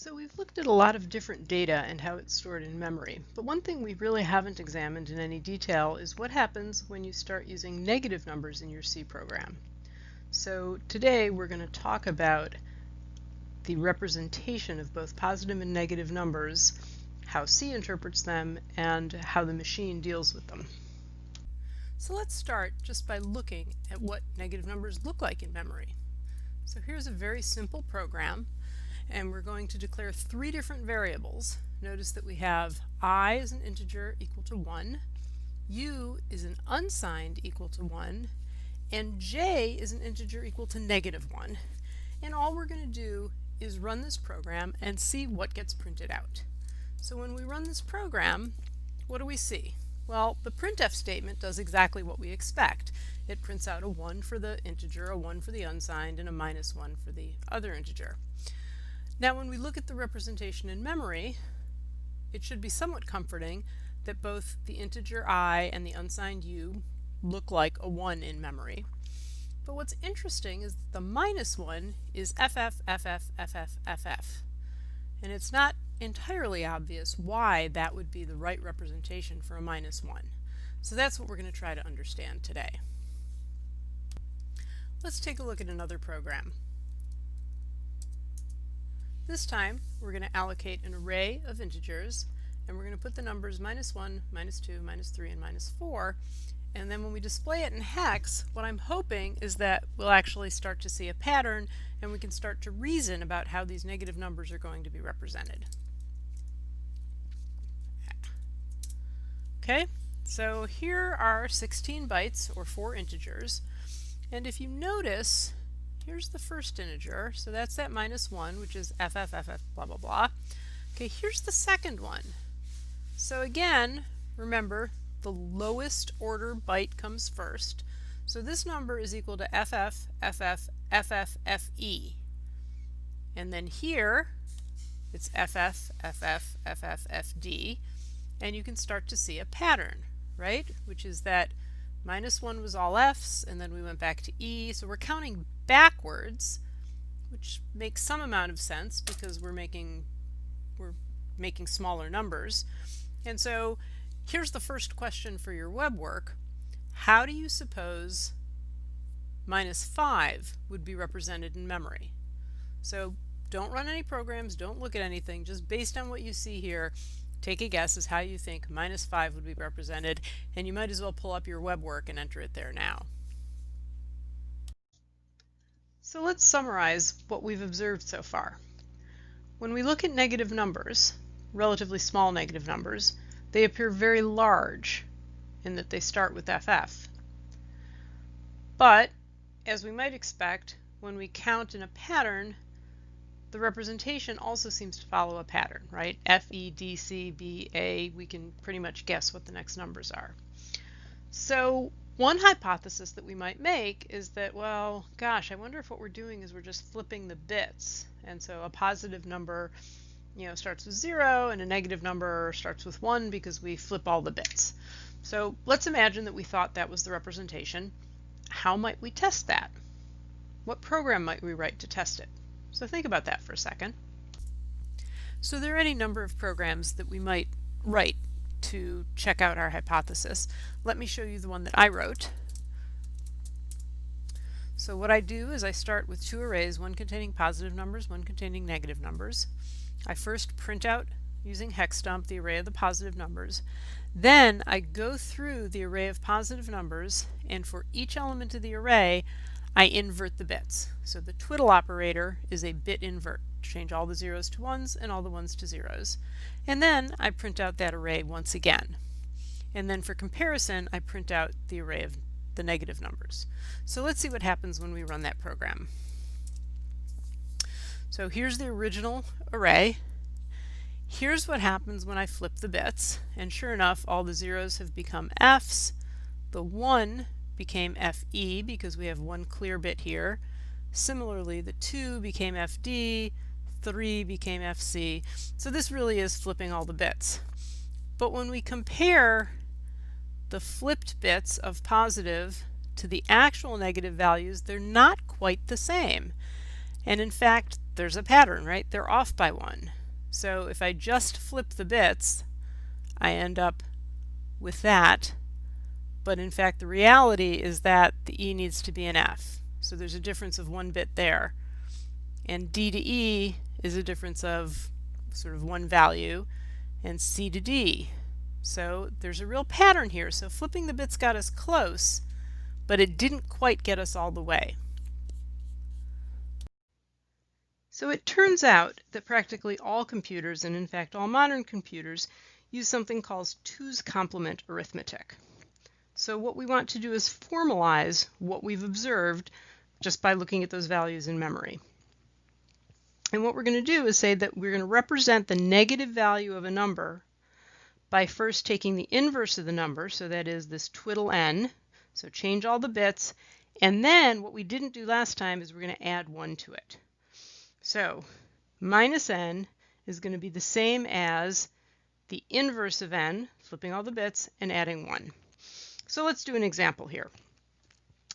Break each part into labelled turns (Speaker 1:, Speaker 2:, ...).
Speaker 1: So we've looked at a lot of different data and how it's stored in memory, but one thing we really haven't examined in any detail is what happens when you start using negative numbers in your C program. So today we're going to talk about the representation of both positive and negative numbers, how C interprets them, and how the machine deals with them. So let's start just by looking at what negative numbers look like in memory. So here's a very simple program, and we're going to declare three different variables. Notice that we have I as an integer equal to 1, U is an unsigned equal to 1, and J is an integer equal to -1. And all we're going to do is run this program and see what gets printed out. So when we run this program, what do we see? Well, the printf statement does exactly what we expect. It prints out a 1 for the integer, a 1 for the unsigned, and a -1 for the other integer. Now when we look at the representation in memory, it should be somewhat comforting that both the integer I and the unsigned U look like a 1 in memory. But what's interesting is that the -1 is FF, FF, FF, FF. And it's not entirely obvious why that would be the right representation for a -1. So that's what we're going to try to understand today. Let's take a look at another program. This time we're going to allocate an array of integers, and we're going to put the numbers -1, -2, -3, and -4. And then when we display it in hex, what I'm hoping is that we'll actually start to see a pattern, and we can start to reason about how these negative numbers are going to be represented. Okay, so here are 16 bytes, or 4 integers, and if you notice, here's the first integer, so that's that -1, which is FF, blah, blah, blah. Okay, here's the second one. So again, remember, the lowest order byte comes first. So this number is equal to FF, FF, FF, FE. And then here, it's FF, FF, FF, FD. And you can start to see a pattern, right? Which is that -1 was all F's, and then we went back to E. So we're counting backwards, which makes some amount of sense because we're making smaller numbers. And so here's the first question for your web work. How do you suppose -5 would be represented in memory? So don't run any programs, don't look at anything, just based on what you see here, take a guess as how you think -5 would be represented, and you might as well pull up your web work and enter it there now. So let's summarize what we've observed so far. When we look at negative numbers, relatively small negative numbers, they appear very large in that they start with FF. But, as we might expect, when we count in a pattern, the representation also seems to follow a pattern, right? F, E, D, C, B, A, we can pretty much guess what the next numbers are. So one hypothesis that we might make is that, well, gosh, I wonder if what we're doing is we're just flipping the bits. And so a positive number, starts with 0, and a negative number starts with 1 because we flip all the bits. So let's imagine that we thought that was the representation. How might we test that? What program might we write to test it? So think about that for a second. So there are any number of programs that we might write to check out our hypothesis. Let me show you the one that I wrote. So what I do is I start with two arrays, one containing positive numbers, one containing negative numbers. I first print out, using hexdump, the array of the positive numbers. Then I go through the array of positive numbers, and for each element of the array, I invert the bits. So the twiddle operator is a bit invert, change all the 0s to 1s and all the 1s to 0s. And then I print out that array once again. And then for comparison, I print out the array of the negative numbers. So let's see what happens when we run that program. So here's the original array. Here's what happens when I flip the bits, and sure enough, all the 0s have become F's. The 1 became FE because we have one clear bit here. Similarly, the 2 became FD, 3 became FC. So this really is flipping all the bits. But when we compare the flipped bits of positive to the actual negative values, they're not quite the same. And in fact, there's a pattern, right? They're off by 1. So if I just flip the bits, I end up with that. But in fact, the reality is that the E needs to be an F. So there's a difference of 1 bit there. And D to E is a difference of sort of 1 value, and C to D. So there's a real pattern here. So flipping the bits got us close, but it didn't quite get us all the way. So it turns out that practically all computers, and in fact all modern computers, use something called 2's complement arithmetic. So what we want to do is formalize what we've observed just by looking at those values in memory. And what we're going to do is say that we're going to represent the negative value of a number by first taking the inverse of the number, so that is this twiddle n, so change all the bits, and then what we didn't do last time is we're going to add 1 to it. So minus n is going to be the same as the inverse of n, flipping all the bits, and adding 1. So let's do an example here.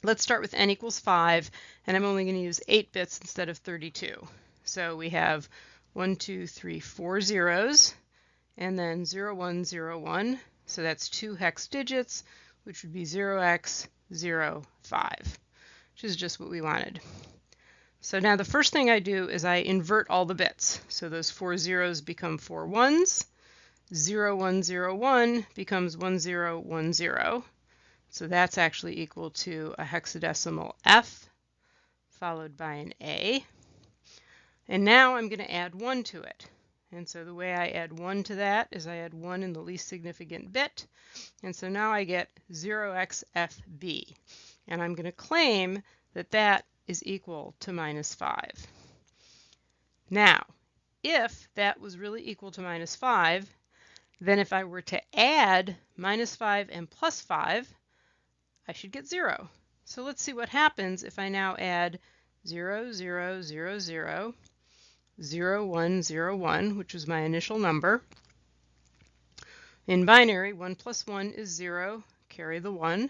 Speaker 1: Let's start with n equals 5, and I'm only going to use 8 bits instead of 32. So we have 1, 2, 3, 4 zeros, and then 0, 1, 0, 1. So that's 2 hex digits, which would be 0x05, which is just what we wanted. So now the first thing I do is I invert all the bits. So those 4 zeros become 4 ones. 0, 1, 0, 1 becomes 1, 0, 1, 0. So that's actually equal to a hexadecimal F followed by an A. And now I'm going to add 1 to it. And so the way I add 1 to that is I add 1 in the least significant bit. And so now I get 0xFB. And I'm going to claim that that is equal to minus 5. Now, if that was really equal to minus 5, then if I were to add minus 5 and plus 5, I should get 0. So let's see what happens if I now add 0, 0, 0, 0, 0, 1, 0, 1, which was my initial number. In binary, 1 plus 1 is 0, carry the 1.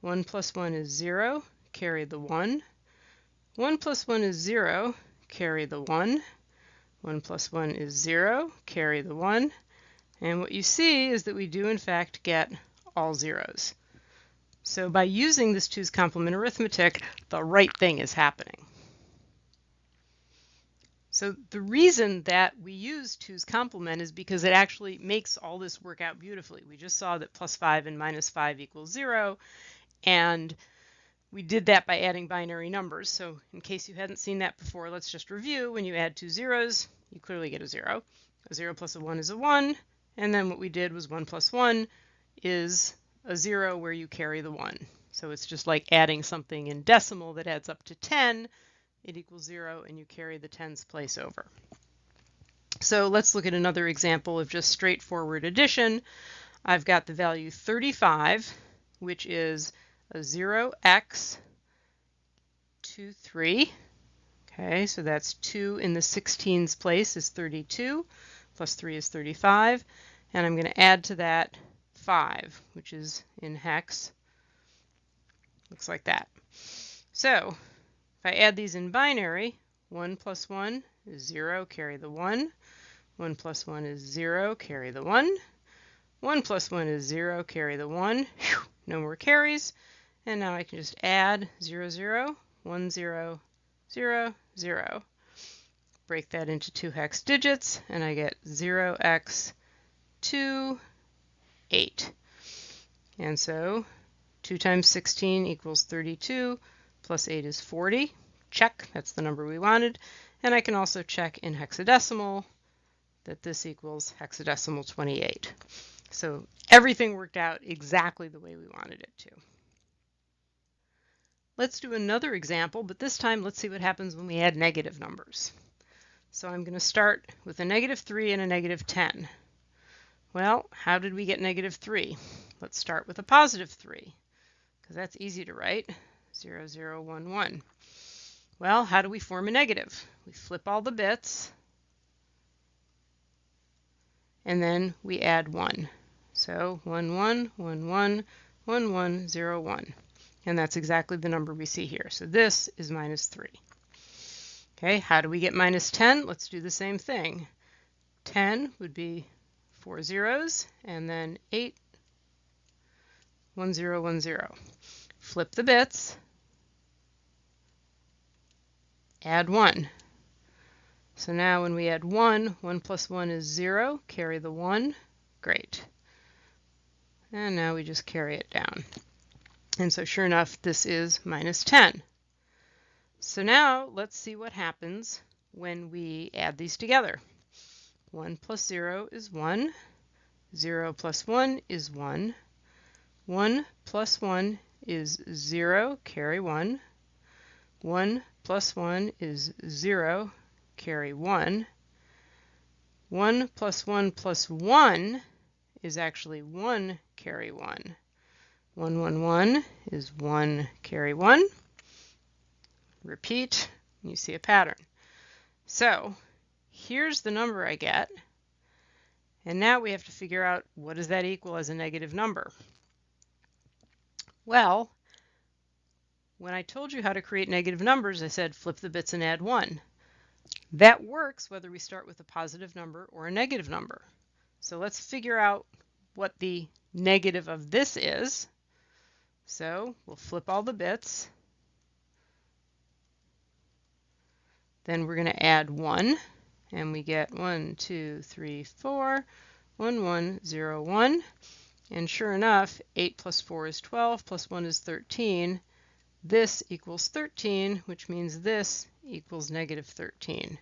Speaker 1: 1 plus 1 is 0, carry the 1. 1 plus 1 is 0, carry the 1. 1 plus 1 is 0, carry the 1. And what you see is that we do in fact get all zeros. So by using this 2's complement arithmetic, the right thing is happening. So the reason that we use 2's complement is because it actually makes all this work out beautifully. We just saw that plus 5 and minus 5 equals 0, and we did that by adding binary numbers. So in case you hadn't seen that before, let's just review. When you add 2 zeros, you clearly get a 0. A 0 plus a 1 is a 1. And then what we did was 1 plus 1 is a 0 where you carry the 1. So it's just like adding something in decimal that adds up to 10. It equals 0, and you carry the tens place over. So let's look at another example of just straightforward addition. I've got the value 35, which is a 0x 23. Okay, so that's 2 in the 16's place is 32, plus 3 is 35, and I'm going to add to that 5, which is in hex. Looks like that. So if I add these in binary, 1 plus 1 is 0, carry the 1. 1 plus 1 is 0, carry the 1. 1 plus 1 is 0, carry the 1. Whew, no more carries. And now I can just add 0, 0, 1, 0, 0, 0. Break that into 2 hex digits, and I get 0x 2, 8. And so 2 times 16 equals 32, plus 8 is 40. Check, that's the number we wanted. And I can also check in hexadecimal that this equals hexadecimal 28. So everything worked out exactly the way we wanted it to. Let's do another example, but this time let's see what happens when we add negative numbers. So I'm going to start with a negative 3 and a negative 10. Well, how did we get negative 3? Let's start with a positive 3, because that's easy to write. 0, 0, 1, 1. Well, how do we form a negative? We flip all the bits, and then we add 1. So 1, 1, 1, 1, 1, 1, 0, 1. And that's exactly the number we see here. So this is minus 3. Okay, how do we get minus 10? Let's do the same thing. 10 would be 4 zeros, and then 8, 1 0 1 0. Flip the bits, add 1. So now when we add 1, 1 plus 1 is 0, carry the 1, great. And now we just carry it down. And so sure enough, this is minus 10. So now let's see what happens when we add these together. 1 plus 0 is 1, 0 plus 1 is 1, 1 plus 1 is 0, carry 1, 1 plus 1 is 0, carry 1, 1 plus 1 plus 1 is actually 1, carry 1, 1 1 1 is 1, carry 1, repeat, you see a pattern. So here's the number I get, and now we have to figure out what does that equal as a negative number. Well, when I told you how to create negative numbers, I said flip the bits and add 1. That works whether we start with a positive number or a negative number. So let's figure out what the negative of this is. So we'll flip all the bits. Then we're going to add 1, and we get 1 2 3 4, 1 1 0 1. And sure enough, 8 plus 4 is 12, plus 1 is 13. This equals 13, which means this equals negative 13.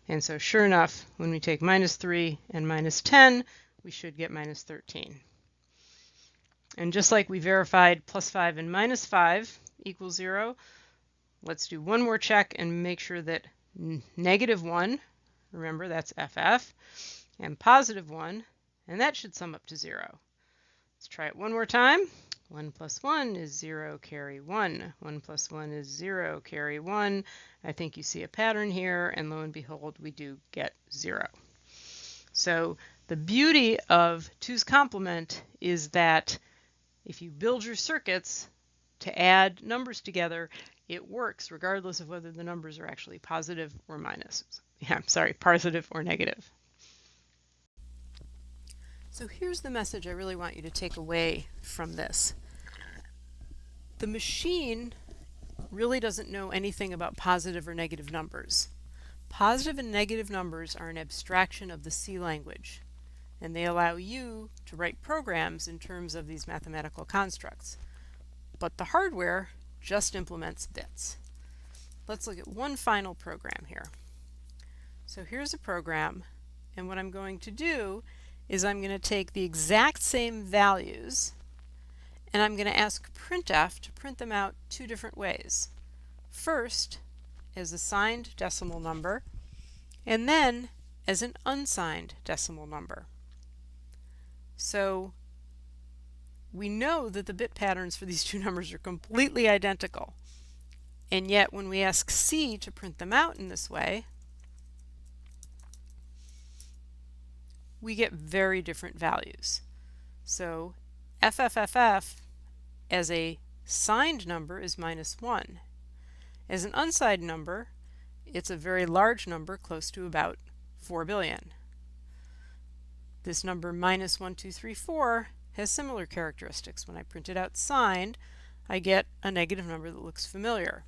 Speaker 1: And so sure enough, when we take minus 3 and minus 10, we should get minus 13. And just like we verified plus 5 and minus 5 equals 0, let's do one more check and make sure that negative 1, remember that's FF, and positive 1, and that should sum up to 0. Let's try it one more time. 1 plus 1 is 0, carry 1. 1 plus 1 is 0, carry 1. I think you see a pattern here, and lo and behold, we do get 0. So the beauty of 2's complement is that if you build your circuits to add numbers together, it works regardless of whether the numbers are actually positive or minus. Positive or negative. So here's the message I really want you to take away from this. The machine really doesn't know anything about positive or negative numbers. Positive and negative numbers are an abstraction of the C language, and they allow you to write programs in terms of these mathematical constructs. But the hardware just implements bits. Let's look at one final program here. So here's a program, and what I'm going to do is I'm going to take the exact same values and I'm going to ask printf to print them out two different ways. First as a signed decimal number, and then as an unsigned decimal number. So we know that the bit patterns for these two numbers are completely identical, and yet when we ask C to print them out in this way, we get very different values. So FFFF as a signed number is -1. As an unsigned number, it's a very large number, close to about 4 billion. This number -1234 has similar characteristics. When I print it out signed, I get a negative number that looks familiar.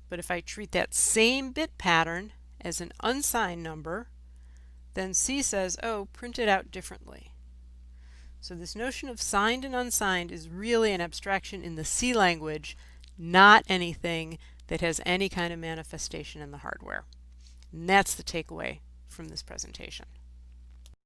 Speaker 1: But if I treat that same bit pattern as an unsigned number, then C says, oh, print it out differently. So this notion of signed and unsigned is really an abstraction in the C language, not anything that has any kind of manifestation in the hardware. And that's the takeaway from this presentation.